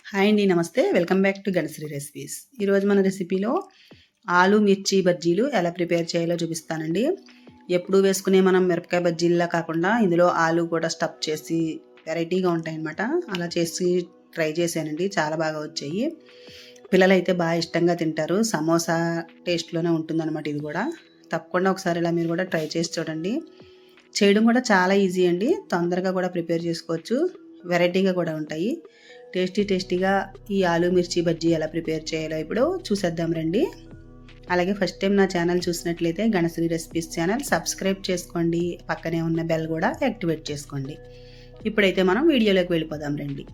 Hi అండి, నమస్తే. Welcome back to Ganasri recipes. ఈరోజు మన రెసిపీలో ఆలు మిర్చి బజ్జీలు ఎలా ప్రిపేర్ చేయాలో చూపిస్తానండి. ఎప్పుడు వేసుకునే మనం మిరపకాయ బజ్జీల్లా కాకుండా ఇందులో ఆలు కూడా స్టఫ్ చేసి వెరైటీగా ఉంటాయన్నమాట. అలా చేసి ట్రై చేశానండి, చాలా బాగా వచ్చాయి. పిల్లలైతే బాగా ఇష్టంగా తింటారు. సమోసా టేస్ట్లోనే ఉంటుందన్నమాట ఇది కూడా. తప్పకుండా ఒకసారి ఇలా మీరు కూడా ట్రై చేసి చూడండి. చేయడం కూడా చాలా ఈజీ అండి, తొందరగా కూడా ప్రిపేర్ చేసుకోవచ్చు, వెరైటీగా కూడా ఉంటాయి. టేస్టీగా ఈ ఆలు మిర్చి బజ్జీ ఎలా ప్రిపేర్ చేయాలో ఇప్పుడు చూసేద్దాం రండి. అలాగే ఫస్ట్ టైం నా ఛానల్ చూసినట్లయితే గణశ్రీ రెసిపీస్ ఛానల్ సబ్స్క్రైబ్ చేసుకోండి, పక్కనే ఉన్న బెల్ కూడా యాక్టివేట్ చేసుకోండి. ఇప్పుడైతే మనం వీడియోలోకి వెళ్ళిపోదాం రండి.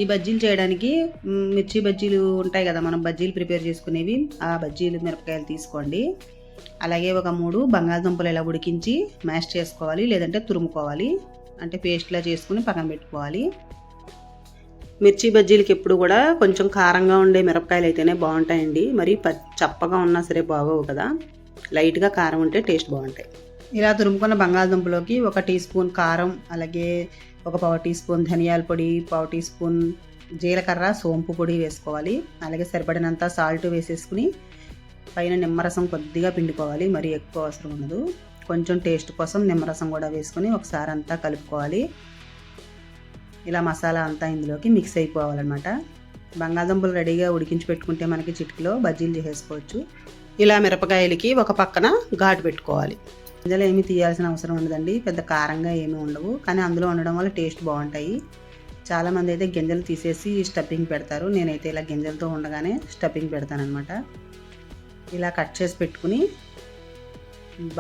ఈ బజ్జీలు చేయడానికి మిర్చి బజ్జీలు ఉంటాయి కదా, మనం బజ్జీలు ప్రిపేర్ చేసుకునేవి, ఆ బజ్జీలు మిరపకాయలు తీసుకోండి. అలాగే ఒక 3 బంగాళదుంపలు ఇలా ఉడికించి మ్యాష్ చేసుకోవాలి, లేదంటే తురుముకోవాలి, అంటే పేస్ట్లా చేసుకుని పక్కన పెట్టుకోవాలి. మిర్చి బజ్జీలకి ఎప్పుడు కూడా కొంచెం కారంగా ఉండే మిరపకాయలు అయితేనే బాగుంటాయండి, మరి చప్పగా ఉన్నా సరే బాగోవు కదా. లైట్గా కారం ఉంటే టేస్ట్ బాగుంటాయి. ఇలా తురుముకున్న బంగాళదుంపలోకి 1 టీ స్పూన్ కారం, అలాగే ఒక 1/4 టీ స్పూన్ ధనియాల పొడి, 1/4 టీ స్పూన్ జీలకర్ర, సోంపు పొడి వేసుకోవాలి. అలాగే సరిపడినంత సాల్ట్ వేసేసుకుని పైన నిమ్మరసం కొద్దిగా పిండుకోవాలి, మరి ఎక్కువ అవసరం ఉండదు. కొంచెం టేస్ట్ కోసం నిమ్మరసం కూడా వేసుకుని ఒకసారి అంతా కలుపుకోవాలి. ఇలా మసాలా అంతా ఇందులోకి మిక్స్ అయిపోవాలన్నమాట. బంగాళదుంపలు రెడీగా ఉడికించి పెట్టుకుంటే మనకి చిటికలో బజ్జీలు చేసేసుకోవచ్చు. ఇలా మిరపకాయలకి ఒక పక్కన ఘాటు పెట్టుకోవాలి. గింజలు ఏమీ తీయాల్సిన అవసరం ఉండదండి, పెద్ద కారంగా ఏమీ ఉండవు, కానీ అందులో ఉండడం వల్ల టేస్ట్ బాగుంటాయి. చాలామంది అయితే గింజలు తీసేసి స్టఫింగ్ పెడతారు, నేనైతే ఇలా గింజలతో ఉండగానే స్టఫింగ్ పెడతానమాట. ఇలా కట్ చేసి పెట్టుకుని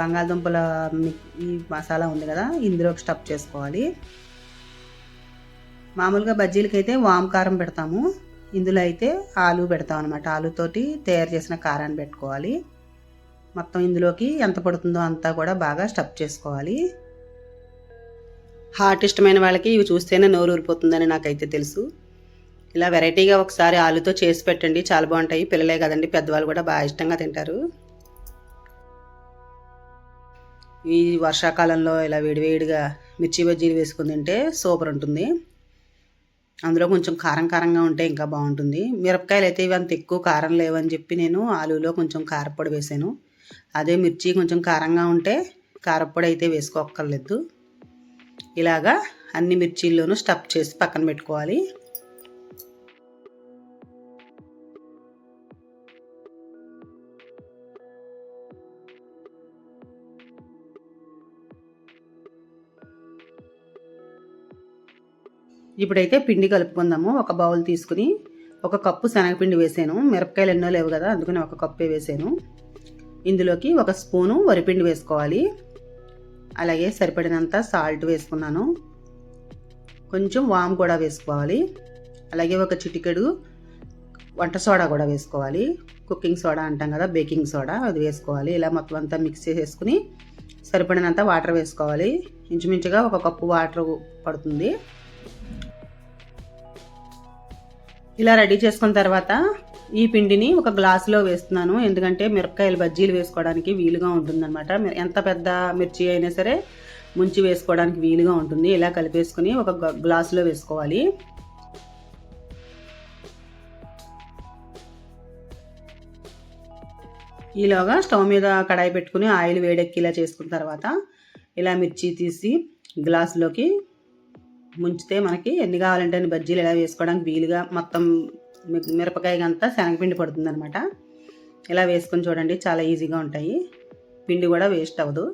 బంగాళదుంపల ఈ మసాలా ఉంది కదా, ఇందులోకి స్టఫ్ చేసుకోవాలి. మామూలుగా బజ్జీలకి అయితే వామ్ కారం పెడతాము, ఇందులో అయితే ఆలు పెడతాం అనమాట. ఆలుతోటి తయారు చేసిన కారాన్ని పెట్టుకోవాలి. మొత్తం ఇందులోకి ఎంత పడుతుందో అంతా కూడా బాగా స్టఫ్ చేసుకోవాలి. హాట్ ఇష్టమైన వాళ్ళకి ఇవి చూస్తేనే నోరు ఊరిపోతుందని నాకైతే తెలుసు. ఇలా వెరైటీగా ఒకసారి ఆలుతో చేసి పెట్టండి, చాలా బాగుంటాయి. పిల్లలే కదండి, పెద్దవాళ్ళు కూడా బాగా ఇష్టంగా తింటారు. ఈ వర్షాకాలంలో ఇలా వేడివేడిగా మిర్చి బజ్జీలు వేసుకుని తింటే సూపర్ ఉంటుంది. అందులో కొంచెం కారంగా ఉంటే ఇంకా బాగుంటుంది. మిరపకాయలు అయితే ఇవి అంత ఎక్కువ కారం లేవని చెప్పి నేను ఆలులో కొంచెం కారపొడి వేసాను. అదే మిర్చి కొంచెం కారంగా ఉంటే కారపొడి అయితే వేసుకోక్కర్లేదు. ఇలాగా అన్ని మిర్చీల్లోనూ స్టఫ్ చేసి పక్కన పెట్టుకోవాలి. ఇప్పుడైతే పిండి కలుపుకుందాము. ఒక బౌల్ తీసుకుని 1 కప్పు శనగపిండి వేసాను. మిరపకాయలు ఎన్నో లేవు కదా, అందుకని 1 కప్పే వేసాను. ఇందులోకి 1 స్పూను వరిపిండి వేసుకోవాలి. అలాగే సరిపడినంత సాల్ట్ వేసుకున్నాను. కొంచెం వామ్ కూడా వేసుకోవాలి. అలాగే 1 చిటికెడు వంట సోడా కూడా వేసుకోవాలి. కుకింగ్ సోడా అంటాం కదా, బేకింగ్ సోడా, అది వేసుకోవాలి. ఇలా మొత్తం అంతా మిక్స్ చేసేసుకుని సరిపడినంత వాటర్ వేసుకోవాలి. ఇంచుమించుగా 1 కప్పు వాటర్ పడుతుంది. ఇలా రెడీ చేసుకున్న తర్వాత ఈ పిండిని ఒక గ్లాసులో వేస్తున్నాను, ఎందుకంటే మిరపకాయలు బజ్జీలు వేసుకోవడానికి వీలుగా ఉంటుందన్నమాట. ఎంత పెద్ద మిర్చి అయినా సరే ముంచి వేసుకోవడానికి వీలుగా ఉంటుంది. ఇలా కలిపేసుకుని ఒక గ్లాసులో వేసుకోవాలి. ఈలోగా స్టవ్ మీద కడాయి పెట్టుకుని ఆయిల్ వేడెక్కిలా చేసుకున్న తర్వాత ఇలా మిర్చి తీసి గ్లాసులోకి ముంచితే మనకి ఎన్ని కావాలంటే అన్ని బజ్జీలు ఇలా వేసుకోవడానికి వీలుగా మొత్తం మిరపకాయ అంతా శనగపిండి పడుతుంది అనమాట. ఇలా వేసుకొని చూడండి, చాలా ఈజీగా ఉంటాయి. పిండి కూడా వేస్ట్ అవ్వదు.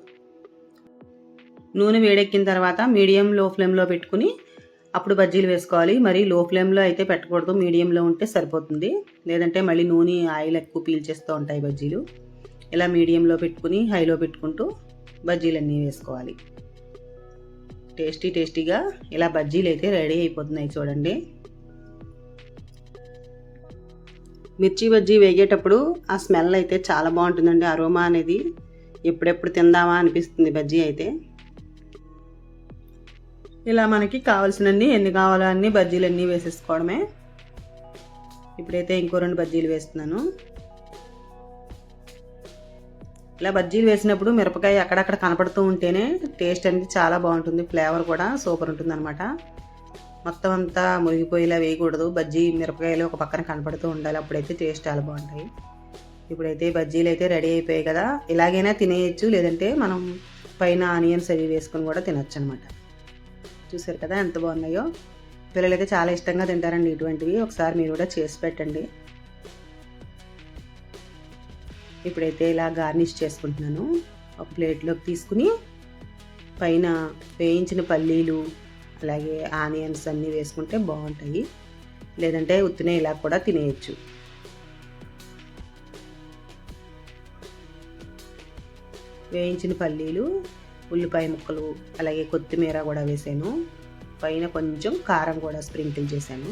నూనె వేడెక్కిన తర్వాత మీడియం లో ఫ్లేమ్లో పెట్టుకుని అప్పుడు బజ్జీలు వేసుకోవాలి. మరి లో ఫ్లేమ్లో అయితే పెట్టకూడదు, మీడియంలో ఉంటే సరిపోతుంది, లేదంటే మళ్ళీ నూనె ఆయిల్ ఎక్కువ పీల్చేస్తూ ఉంటాయి బజ్జీలు. ఇలా మీడియంలో పెట్టుకుని హైలో పెట్టుకుంటూ బజ్జీలన్నీ వేసుకోవాలి. టేస్టీగా ఇలా బజ్జీలు అయితే రెడీ అయిపోతున్నాయి చూడండి. మిర్చి బజ్జీ వేగేటప్పుడు ఆ స్మెల్ అయితే చాలా బాగుంటుందండి, అరోమా అనేది. ఎప్పుడెప్పుడు తిందామా అనిపిస్తుంది బజ్జీ అయితే. ఇలా మనకి కావాల్సినన్ని ఎన్ని కావాలో అన్ని బజ్జీలు అన్నీ వేసేసుకోవడమే. ఇప్పుడైతే ఇంకో 2 బజ్జీలు వేస్తున్నాను. ఇలా బజ్జీలు వేసినప్పుడు మిరపకాయ అక్కడక్కడ కనపడుతూ ఉంటేనే టేస్ట్ అనేది చాలా బాగుంటుంది, ఫ్లేవర్ కూడా సూపర్ ఉంటుంది అనమాట. మొత్తం అంతా మునిగిపోయేలా వేయకూడదు, బజ్జీ మిరపకాయలు ఒక పక్కన కనపడుతూ ఉండాలి, అప్పుడైతే టేస్ట్ చాలా బాగుంటాయి. ఇప్పుడైతే బజ్జీలు అయితే రెడీ అయిపోయాయి కదా, ఇలాగైనా తినేయచ్చు, లేదంటే మనం పైన ఆనియన్స్ అవి వేసుకొని కూడా తినచ్చు అనమాట. చూసారు కదా ఎంత బాగున్నాయో. పిల్లలైతే చాలా ఇష్టంగా తింటారండి ఇటువంటివి, ఒకసారి మీరు కూడా చేసి పెట్టండి. ఇప్పుడైతే ఇలా గార్నిష్ చేసుకుంటున్నాను. ఒక ప్లేట్లోకి తీసుకుని పైన వేయించిన పల్లీలు అలాగే ఆనియన్స్ అన్నీ వేసుకుంటే బాగుంటాయి, లేదంటే ఉత్తినే ఇలా కూడా తినేయచ్చు. వేయించిన పల్లీలు, ఉల్లిపాయ ముక్కలు అలాగే కొత్తిమీర కూడా వేసాను, పైన కొంచెం కారం కూడా స్ప్రింకిల్ చేశాను.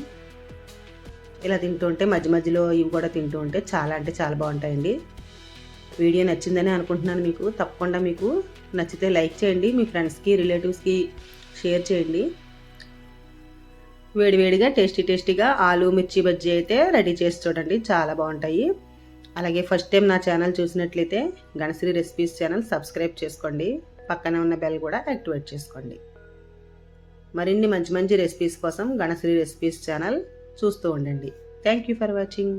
ఇలా తింటుంటే మధ్య మధ్యలో ఇవి కూడా తింటూ ఉంటే చాలా అంటే చాలా బాగుంటాయండి. వీడియో నచ్చిందని అనుకుంటున్నాను మీకు. తప్పకుండా మీకు నచ్చితే లైక్ చేయండి, మీ ఫ్రెండ్స్కి రిలేటివ్స్కి షేర్ చేయండి. వేడివేడిగా టేస్టీగా ఆలు మిర్చి బజ్జీ అయితే రెడీ చేసి చూడండి, చాలా బాగుంటాయి. అలాగే ఫస్ట్ టైం నా ఛానల్ చూసినట్లయితే గణశ్రీ రెసిపీస్ ఛానల్ సబ్స్క్రైబ్ చేసుకోండి, పక్కనే ఉన్న బెల్ కూడా యాక్టివేట్ చేసుకోండి. మరిన్ని మంచి మంచి రెసిపీస్ కోసం గణశ్రీ రెసిపీస్ ఛానల్ చూస్తూ ఉండండి. Thank you for watching.